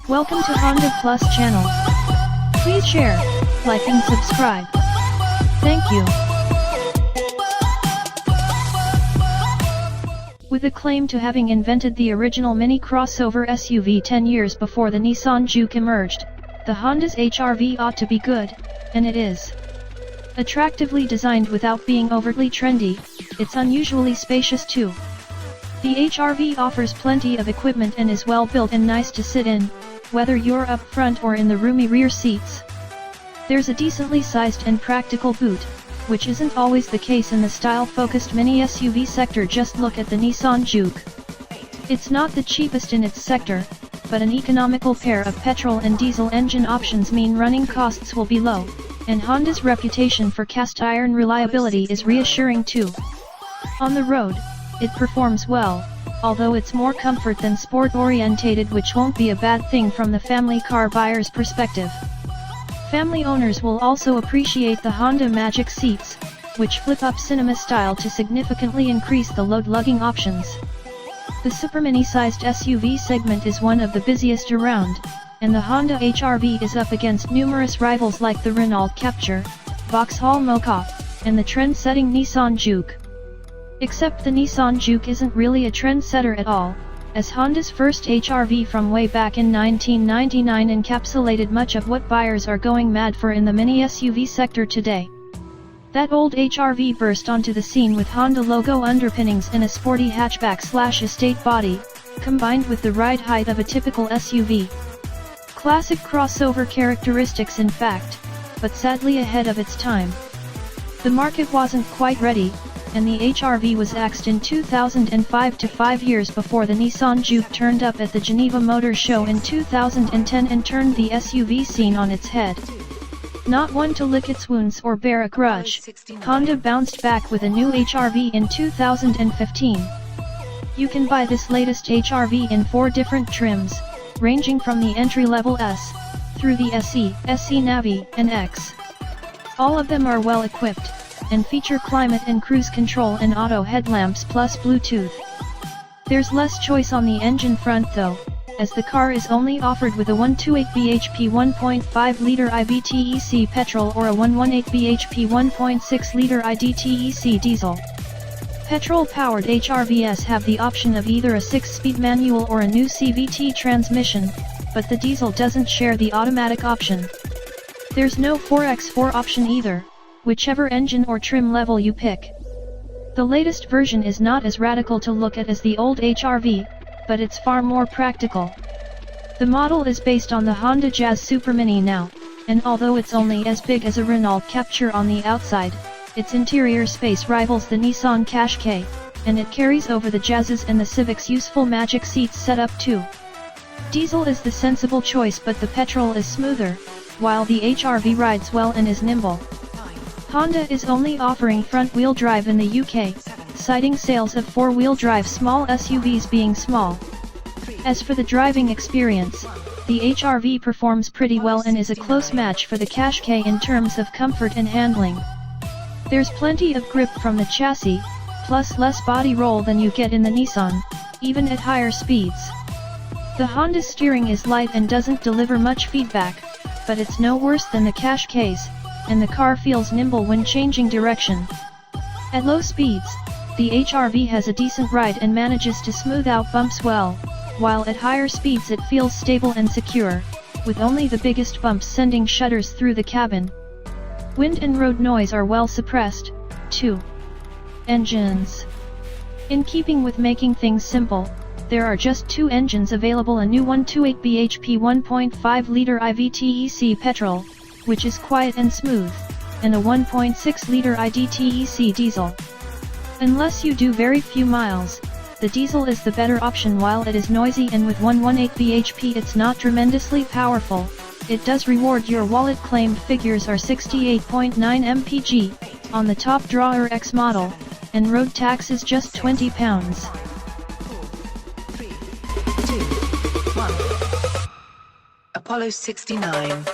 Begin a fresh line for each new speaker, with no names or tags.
Welcome to Honda Plus channel. Please share, like and subscribe. Thank you. With a claim to having invented the original mini crossover SUV 10 years before the Nissan Juke emerged, the Honda's HR-V ought to be good, and it is. Attractively designed without being overtly trendy, it's unusually spacious too. The HR-V offers plenty of equipment and is well built and nice to sit in, whether you're up front or in the roomy rear seats. There's a decently sized and practical boot, which isn't always the case in the style-focused mini SUV sector. Just look at the Nissan Juke. It's not the cheapest in its sector, but an economical pair of petrol and diesel engine options mean running costs will be low, and Honda's reputation for cast-iron reliability is reassuring too. On the road, it performs well, although it's more comfort than sport-orientated, which won't be a bad thing from the family car buyer's perspective. Family owners will also appreciate the Honda Magic seats, which flip up cinema style to significantly increase the load-lugging options. The super mini-sized SUV segment is one of the busiest around, and the Honda HR-V is up against numerous rivals like the Renault Captur, Vauxhall Mocha, and the trend-setting Nissan Juke. Except the Nissan Juke isn't really a trendsetter at all, as Honda's first HR-V from way back in 1999 encapsulated much of what buyers are going mad for in the mini SUV sector today. That old HR-V burst onto the scene with Honda logo underpinnings and a sporty hatchback/estate body, combined with the ride height of a typical SUV. Classic crossover characteristics in fact, but sadly ahead of its time. The market wasn't quite ready, and the HR-V was axed in 2005 to 5 years before the Nissan Juke turned up at the Geneva Motor Show in 2010 and turned the SUV scene on its head. Not one to lick its wounds or bear a grudge, Honda bounced back with a new HR-V in 2015. You can buy this latest HR-V in 4 different trims, ranging from the entry-level S, through the SE, SE Navi, and X. All of them are well equipped, and feature climate and cruise control and auto headlamps plus Bluetooth. There's less choice on the engine front though, as the car is only offered with a 128 bhp 1.5-liter IVTEC petrol or a 118 bhp 1.6-liter IDTEC diesel. Petrol-powered HR-Vs have the option of either a 6-speed manual or a new CVT transmission, but the diesel doesn't share the automatic option. There's no 4x4 option either, whichever engine or trim level you pick. The latest version is not as radical to look at as the old HR-V, but it's far more practical. The model is based on the Honda Jazz Super Mini now, and although it's only as big as a Renault Captur on the outside, its interior space rivals the Nissan Qashqai, and it carries over the Jazz's and the Civic's useful Magic seats setup too. Diesel is the sensible choice, but the petrol is smoother, while the HR-V rides well and is nimble. Honda is only offering front-wheel drive in the UK, citing sales of 4-wheel drive small SUVs being small. As for the driving experience, the HR-V performs pretty well and is a close match for the Qashqai in terms of comfort and handling. There's plenty of grip from the chassis, plus less body roll than you get in the Nissan, even at higher speeds. The Honda's steering is light and doesn't deliver much feedback, but it's no worse than the Qashqai's, and the car feels nimble when changing direction. At low speeds, the HR-V has a decent ride and manages to smooth out bumps well, while at higher speeds it feels stable and secure, with only the biggest bumps sending shudders through the cabin. Wind and road noise are well suppressed, too. Engines. In keeping with making things simple, there are just 2 engines available: a new 128 bhp 1.5-liter IVTEC petrol, which is quiet and smooth, and a 1.6-liter IDTEC diesel. Unless you do very few miles, the diesel is the better option. While it is noisy and with 118 bhp it's not tremendously powerful, it does reward your wallet. Claimed figures are 68.9 mpg, on the top drawer X model, and road tax is just £20.
3, 2, 1. Apollo 69.